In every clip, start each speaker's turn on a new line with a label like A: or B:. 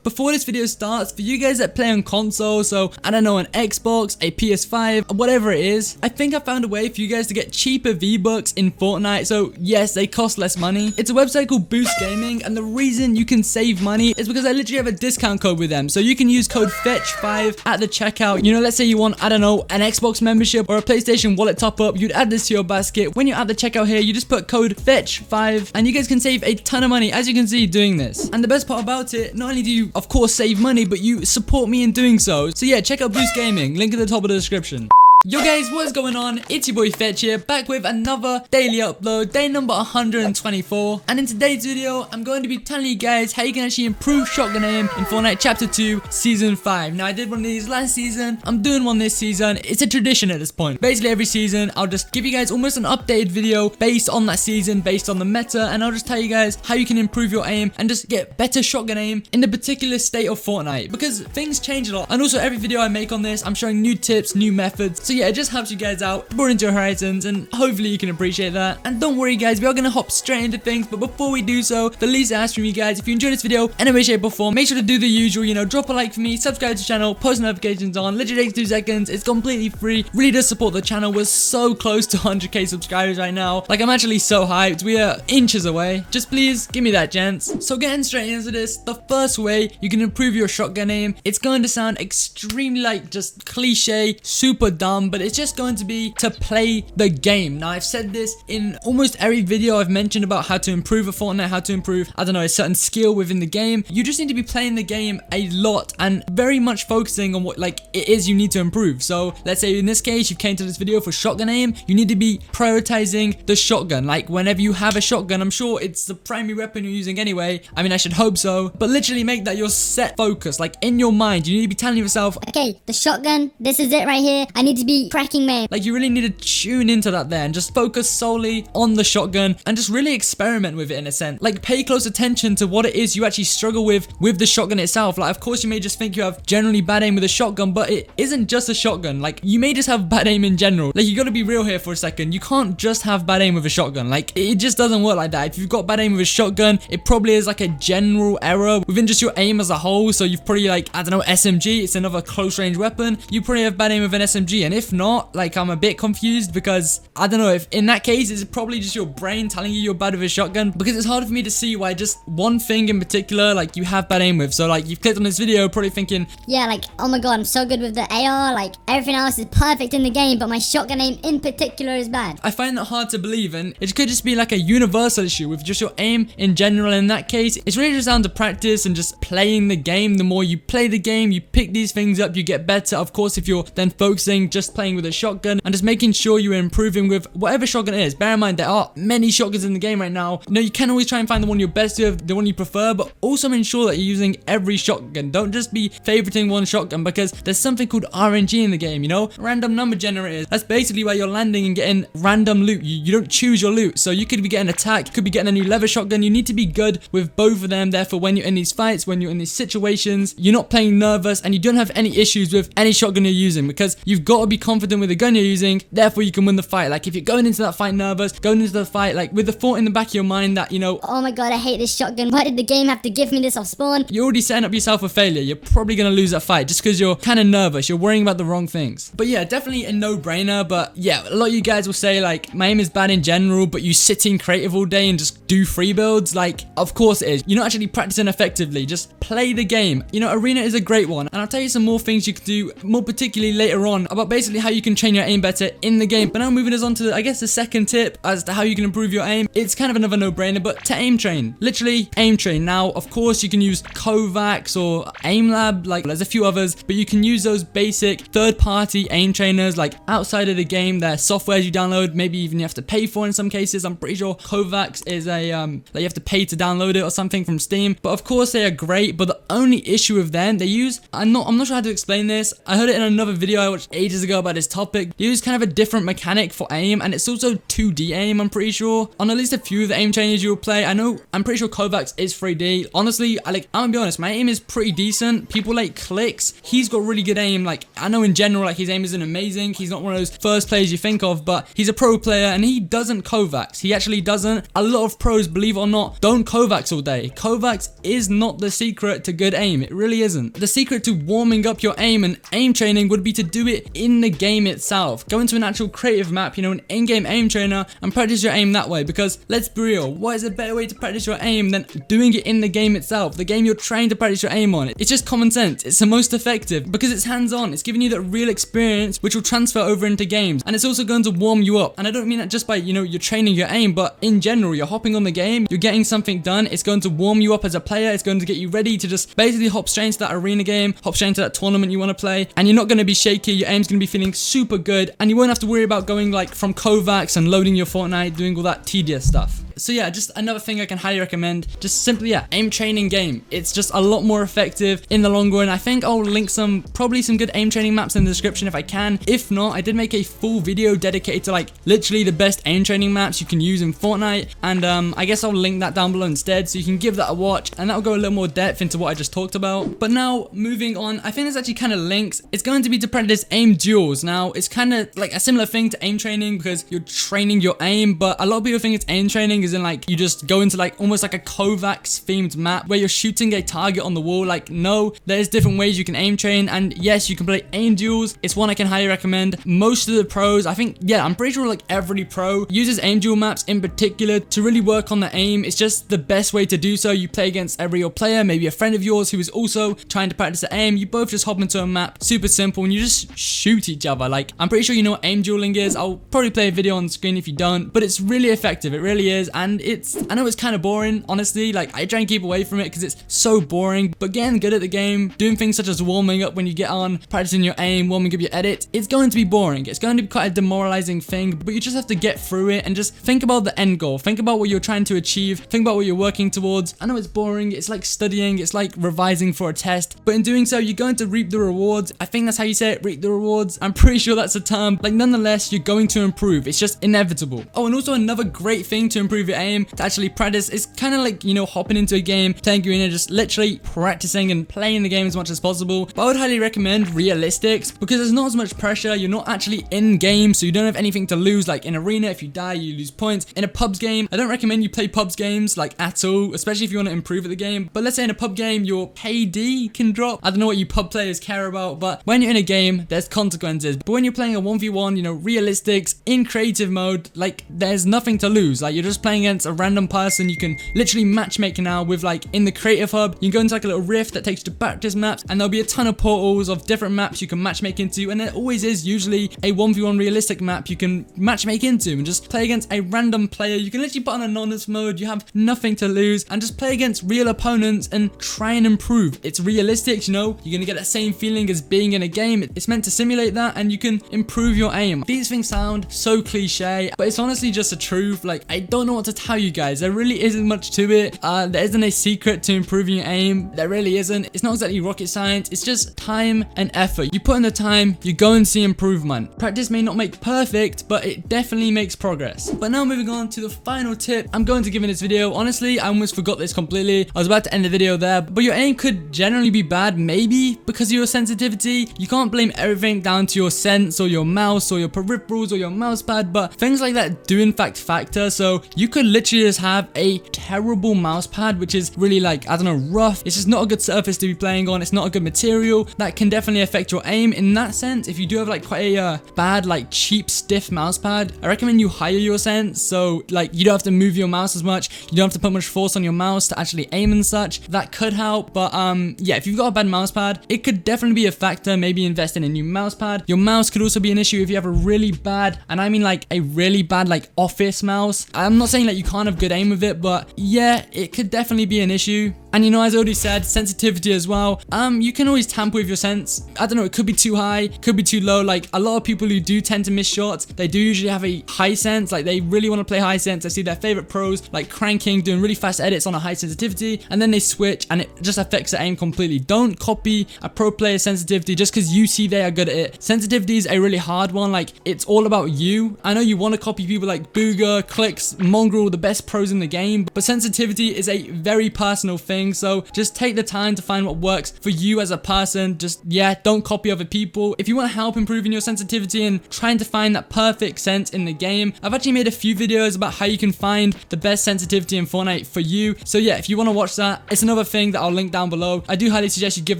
A: Before this video starts, for you guys that play on console, so I don't know, an Xbox, a PS5, whatever it is, I think I found a way for you guys to get cheaper V-Bucks in Fortnite. So yes, they cost less money. It's a website called Boost Gaming, and the reason you can save money is because I literally have a discount code with them. So you can use code FXTCH5 at the checkout. You know, let's say you want, I don't know, an Xbox membership or a PlayStation wallet top up, you'd add this to your basket. When you're at the checkout here, you just put code FXTCH5 and you guys can save a ton of money, as you can see, doing this. And the best part about it, not only do you of course save money, but you support me in doing so. So yeah, check out Boost Gaming, link at the top of the description. Yo guys, what is going on? It's your boy Fxtch here, back with another daily upload, day number 124. And in today's video, I'm going to be telling you guys how you can actually improve shotgun aim in Fortnite Chapter 2, Season 5. Now, I did one of these last season, I'm doing one this season. It's a tradition at this point. Basically, every season, I'll just give you guys almost an updated video based on that season, based on the meta, and I'll just tell you guys how you can improve your aim and just get better shotgun aim in the particular state of Fortnite. Because things change a lot, and also every video I make on this, I'm showing new tips, new methods. So yeah, it just helps you guys out, broaden your horizons, and hopefully you can appreciate that. And don't worry guys, we are going to hop straight into things, but before we do so, the least I ask from you guys, if you enjoyed this video in any way, shape or form, make sure to do the usual, you know, drop a like for me, subscribe to the channel, post notifications on, literally takes 2 seconds, it's completely free, really does support the channel. We're so close to 100k subscribers right now, like I'm actually so hyped, we are inches away. Just please give me that chance. So getting straight into this, the first way you can improve your shotgun aim, it's going to sound extremely like just cliche, super dumb, but it's just going to be to play the game. Now, I've said this in almost every video I've mentioned about how to improve a Fortnite, how to improve, I don't know, a certain skill within the game. You just need to be playing the game a lot and very much focusing on what like it is you need to improve. So let's say in this case, you came to this video for shotgun aim, you need to be prioritizing the shotgun. Like whenever you have a shotgun, I'm sure it's the primary weapon you're using anyway. I mean, I should hope so, but literally make that your set focus. Like in your mind, you need to be telling yourself,
B: okay, the shotgun, this is it right here. I need to be cracking my aim.
A: Like you really need to tune into that there and just focus solely on the shotgun and just really experiment with it in a sense. Like pay close attention to what it is you actually struggle with the shotgun itself. Like of course you may just think you have generally bad aim with a shotgun, but it isn't just a shotgun. Like you may just have bad aim in general. Like you gotta be real here for a second. You can't just have bad aim with a shotgun. Like it just doesn't work like that. If you've got bad aim with a shotgun, it probably is like a general error within just your aim as a whole. So you've probably like, I don't know, SMG, it's another close range weapon. You probably have bad aim with an SMG, and if not, like I'm a bit confused because I don't know if in that case it's probably just your brain telling you you're bad with a shotgun, because it's hard for me to see why just one thing in particular like you have bad aim with. So like you've clicked on this video probably thinking,
B: yeah, like oh my god, I'm so good with the AR, like everything else is perfect in the game, but my shotgun aim in particular is bad.
A: I find that hard to believe, and it could just be like a universal issue with just your aim in general. In that case, it's really just down to practice and just playing the game. The more you play the game, you pick these things up, you get better. Of course, if you're then focusing just playing with a shotgun and just making sure you're improving with whatever shotgun it is. Bear in mind, there are many shotguns in the game right now. You know, you can always try and find the one you're best with, the one you prefer, but also ensure that you're using every shotgun. Don't just be favoriting one shotgun, because there's something called RNG in the game, you know, random number generators. That's basically where you're landing and getting random loot. You don't choose your loot, so you could be getting attacked, you could be getting a new leather shotgun. You need to be good with both of them. Therefore, when you're in these fights, when you're in these situations, you're not playing nervous and you don't have any issues with any shotgun you're using, because you've got to be confident with the gun you're using. Therefore, you can win the fight. Like if you're going into that fight nervous, going into the fight like with the thought in the back of your mind that, you know,
B: oh my god, I hate this shotgun. Why did the game have to give me this off spawn?
A: You're already setting up yourself for failure. You're probably going to lose that fight just because you're kind of nervous. You're worrying about the wrong things. But yeah, definitely a no-brainer. But yeah, a lot of you guys will say like, my aim is bad in general, but you sit in creative all day and just do free builds. Like, of course it is. You're not actually practicing effectively. Just play the game. You know, Arena is a great one. And I'll tell you some more things you can do, more particularly later on, about basically how you can train your aim better in the game. But now moving us on to, I guess, the second tip as to how you can improve your aim. It's kind of another no-brainer, but to aim train. Literally aim train. Now, of course, you can use Kovacs or AimLab, like there's a few others, but you can use those basic third-party aim trainers like outside of the game. They're softwares you download, maybe even you have to pay for in some cases. I'm pretty sure Kovacs is a that you have to pay to download it or something from Steam. But of course they are great, but the only issue with them, they use, I'm not sure how to explain this. I heard it in another video I watched ages ago ago about this topic. They use kind of a different mechanic for aim, and it's also 2D aim, I'm pretty sure. On at least a few of the aim trainers you'll play. I'm pretty sure Kovacs is 3D. Honestly, I'm gonna be honest, my aim is pretty decent. People like Clicks, he's got really good aim. Like, I know in general, like, his aim isn't amazing. He's not one of those first players you think of, but he's a pro player, and he doesn't Kovacs. He actually doesn't. A lot of pros, believe it or not, don't Kovacs all day. Kovacs is not the secret to good aim. It really isn't. The secret to warming up your aim and aim training would be to do it in the game itself. Go into an actual creative map, you know, an in-game aim trainer, and practice your aim that way, because let's be real, what is a better way to practice your aim than doing it in the game itself, the game you're trying to practice your aim on? It's just common sense. It's the most effective because it's hands-on. It's giving you that real experience which will transfer over into games, and it's also going to warm you up. And I don't mean that just by, you know, you're training your aim, but in general, you're hopping on the game, you're getting something done. It's going to warm you up as a player. It's going to get you ready to just basically hop straight into that arena game, hop straight into that tournament you want to play, and you're not going to be shaky. Your aim's going to be feeling super good, and you won't have to worry about going like from Kovacs and loading your Fortnite, doing all that tedious stuff. So yeah, just another thing I can highly recommend. Just simply, yeah, aim training game. It's just a lot more effective in the long run. I think I'll link probably some good aim training maps in the description if I can. If not, I did make a full video dedicated to like literally the best aim training maps you can use in Fortnite, and I guess I'll link that down below instead, so you can give that a watch, and that'll go a little more depth into what I just talked about. But now moving on, I think there's actually kind of links. It's going to be to practice aim duels. Now it's kind of like a similar thing to aim training because you're training your aim, but a lot of people think it's aim training is in like you just go into like almost like a Kovacs themed map where you're shooting a target on the wall. Like, no, there's different ways you can aim train, and yes, you can play aim duels. It's one I can highly recommend. Most of the pros, I think, yeah, I'm pretty sure like every pro uses aim duel maps in particular to really work on the aim. It's just the best way to do so. You play against every real player, maybe a friend of yours who is also trying to practice the aim. You both just hop into a map, super simple, and you just shoot each other. Like, I'm pretty sure you know what aim dueling is. I'll probably play a video on the screen if you don't, but it's really effective. It really is, and I know it's kind of boring, honestly. Like, I try and keep away from it because it's so boring, but getting good at the game, doing things such as warming up when you get on, practicing your aim, warming up your edit, it's going to be boring. It's going to be quite a demoralizing thing, but you just have to get through it and just think about the end goal. Think about what you're trying to achieve. Think about what you're working towards. I know it's boring. It's like studying. It's like revising for a test, but in doing so, you're going to reap the rewards. I think that's how you say it, reap the rewards. I'm pretty sure that's a term. Like, nonetheless, you're going to improve. It's just inevitable. Oh, and also another great thing to improve your aim, to actually practice, is kind of like, you know, hopping into a game, playing your and just literally practicing and playing the game as much as possible. But I would highly recommend realistics because there's not as much pressure. You're not actually in game, so you don't have anything to lose. Like in arena, if you die, you lose points. In a pubs game, I don't recommend you play pubs games like at all, especially if you want to improve at the game. But let's say in a pub game, your KD can drop. I don't know what you pub players care about, but when you're in a game, there's consequences. But when you're playing a 1v1, you know, realistics in creative mode, like there's nothing to lose. Like, you're just playing against a random person. You can literally matchmake now with, like, in the creative hub, you can go into like a little rift that takes you to practice maps, and there'll be a ton of portals of different maps you can matchmake into, and there always is usually a 1v1 realistic map you can matchmake into and just play against a random player. You can literally put on anonymous mode. You have nothing to lose and just play against real opponents and try and improve. It's realistic, you know, you're gonna get that same feeling as being in a game. It's meant to simulate that, and you can improve your aim. These things sound so cliche, but it's honestly just the truth. Like, I don't know what to tell you guys. There really isn't much to it. There isn't a secret to improving your aim. There really isn't. It's not exactly rocket science. It's just time and effort. You put in the time, you go and see improvement. Practice may not make perfect, but it definitely makes progress. But now moving on to the final tip I'm going to give in this video. Honestly, I almost forgot this completely. I was about to end the video there, but your aim could generally be bad, maybe because of your sensitivity. You can't blame everything down to your sense or your mouse or your peripherals or your mouse pad, but things like that do in fact factor. So you could literally just have a terrible mouse pad, which is really, like, I don't know, rough. It's just not a good surface to be playing on. It's not a good material. That can definitely affect your aim in that sense. If you do have like quite a bad, like, cheap, stiff mouse pad, I recommend you higher your sense, so like you don't have to move your mouse as much. You don't have to put much force on your mouse to actually aim and such. That could help. But yeah, if you've got a bad mouse pad, it could definitely be a factor. Maybe invest in a new mouse pad. Your mouse could also be an issue if you have a really bad, and I mean like a really bad, like, office mouse. I'm not saying that you can't have good aim with it, but yeah, it could definitely be an issue. And you know, as I already said, sensitivity as well. You can always tamper with your sense. I don't know, it could be too high, could be too low. Like a lot of people who do tend to miss shots, they do usually have a high sense. Like they really want to play high sense. I see their favorite pros like cranking, doing really fast edits on a high sensitivity, and then they switch and it just affects their aim completely. Don't copy a pro player's sensitivity just because you see they are good at it. Sensitivity is a really hard one. Like it's all about you. I know you want to copy people like Booger, Clicks, Mongraal, the best pros in the game, but sensitivity is a very personal thing. So just take the time to find what works for you as a person. Just, yeah, don't copy other people. If you want help improving your sensitivity and trying to find that perfect sense in the game, I've actually made a few videos about how you can find the best sensitivity in Fortnite for you. So yeah, if you want to watch that, it's another thing that I'll link down below. I do highly suggest you give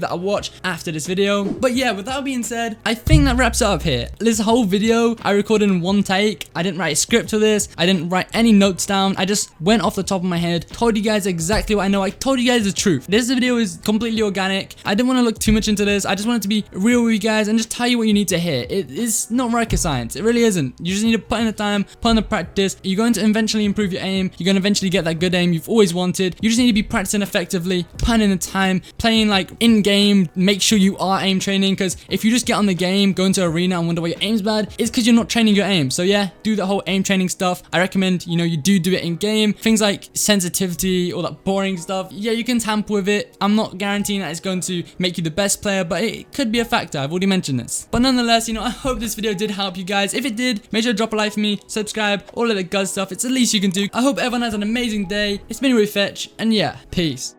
A: that a watch after this video. But yeah, with that being said, I think that wraps it up here. This whole video I recorded in one take. I didn't write a script for this. I didn't write any notes down. I just went off the top of my head, told you guys exactly what I know. I told you guys the truth. This video is completely organic. I didn't want to look too much into this. I just wanted to be real with you guys and just tell you what you need to hear. It is not rocket science. It really isn't. You just need to put in the time, put in the practice. You're going to eventually improve your aim. You're going to eventually get that good aim you've always wanted. You just need to be practicing effectively, putting in the time, playing like in game. Make sure you are aim training, because if you just get on the game, go into arena and wonder why your aim's bad, it's because you're not training your aim. So yeah, do the whole aim training stuff. I recommend, you know, you do it in game. Things like sensitivity, all that boring stuff. Yeah, you can tamper with it. I'm not guaranteeing that it's going to make you the best player, but it could be a factor. I've already mentioned this. But nonetheless, you know, I hope this video did help you guys. If it did, make sure to drop a like for me, subscribe, all of the good stuff. It's the least you can do. I hope everyone has an amazing day. It's been with Fxtch, and yeah, peace.